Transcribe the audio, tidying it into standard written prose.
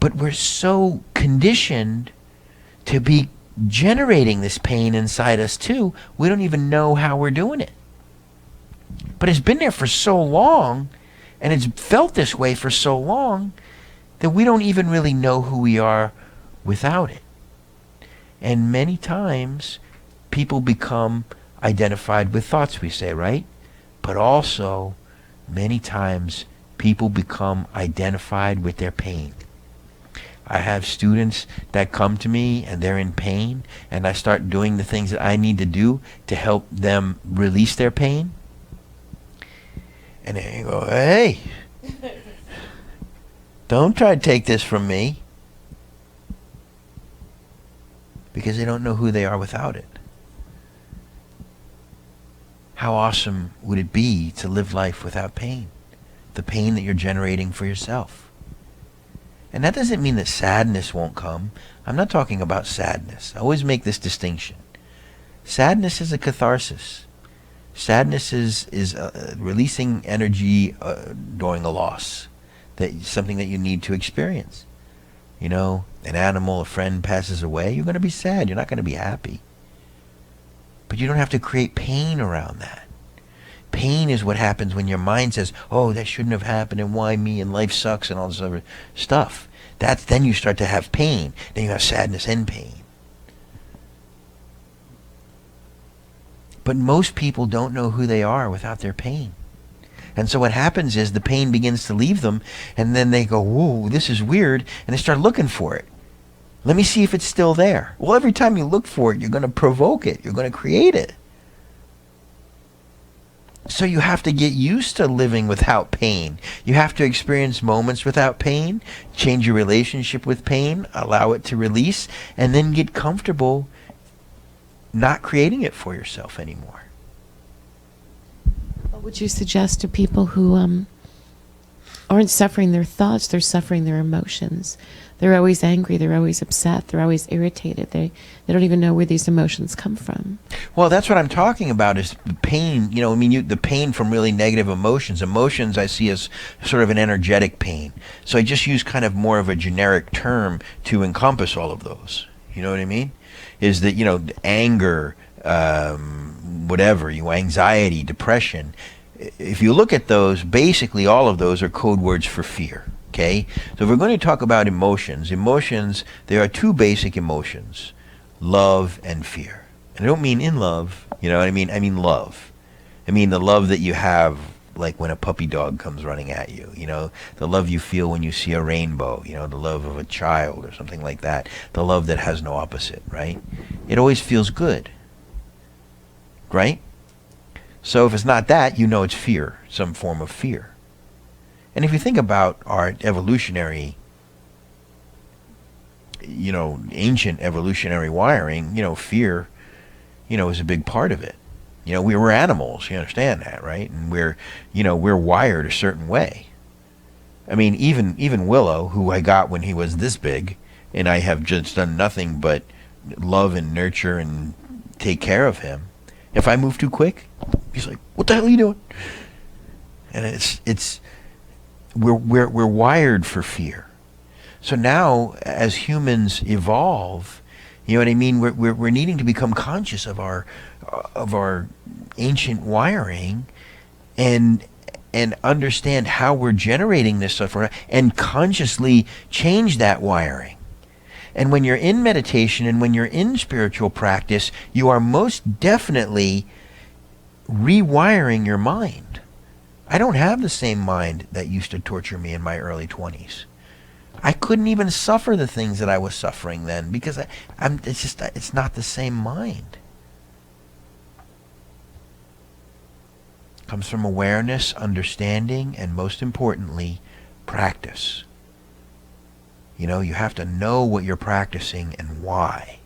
But we're so conditioned to be generating this pain inside us too, we don't even know how we're doing it. But it's been there for so long, and it's felt this way for so long, that we don't even really know who we are without it. And many times, people become identified with thoughts, we say, right? But also, many times, people become identified with their pain. I have students that come to me and they're in pain, and I start doing the things that I need to do to help them release their pain. And they go, hey, don't try to take this from me. Because they don't know who they are without it. How awesome would it be to live life without pain? The pain that you're generating for yourself. And that doesn't mean that sadness won't come. I'm not talking about sadness. I always make this distinction. Sadness is a catharsis. Sadness is releasing energy during a loss. Something that you need to experience. You know, an animal, a friend passes away, you're going to be sad. You're not going to be happy. But you don't have to create pain around that. Pain is what happens when your mind says, oh, that shouldn't have happened, and why me, and life sucks, and all this other stuff. Then you start to have pain. Then you have sadness and pain. But most people don't know who they are without their pain. And so what happens is the pain begins to leave them, and then they go, whoa, this is weird, and they start looking for it. Let me see if it's still there. Well, every time you look for it, you're going to provoke it. You're going to create it. So you have to get used to living without pain. You have to experience moments without pain, change your relationship with pain, allow it to release, and then get comfortable not creating it for yourself anymore. What would you suggest to people who aren't suffering their thoughts, they're suffering their emotions? They're always angry, they're always upset, they're always irritated. They don't even know where these emotions come from. Well, that's what I'm talking about, is the pain. You know, I mean, the pain from really negative emotions. Emotions I see as sort of an energetic pain. So I just use kind of more of a generic term to encompass all of those. You know what I mean? Is that, you know, anger, whatever, anxiety, depression. If you look at those, basically all of those are code words for fear. Okay? So if we're going to talk about emotions, there are two basic emotions, love and fear. And I don't mean in love, you know what I mean? I mean love. I mean the love that you have, like when a puppy dog comes running at you, you know, the love you feel when you see a rainbow, you know, the love of a child or something like that, the love that has no opposite, right? It always feels good, right? So if it's not that, you know it's fear, some form of fear. And if you think about our evolutionary, you know, ancient evolutionary wiring, you know, fear, you know, is a big part of it. You know, we were animals, you understand that, right? And we're wired a certain way. I mean, even Willow, who I got when he was this big, and I have just done nothing but love and nurture and take care of him. If I move too quick, he's like, "What the hell are you doing?" And we're wired for fear. So now, as humans evolve, you know what I mean? We're needing to become conscious of our ancient wiring, and understand how we're generating this stuff, and consciously change that wiring. And when you're in meditation and when you're in spiritual practice, you are most definitely rewiring your mind. I don't have the same mind that used to torture me in my early 20s. I couldn't even suffer the things that I was suffering then, because it's not the same mind. It comes from awareness, understanding, and most importantly, practice. You know, you have to know what you're practicing and why.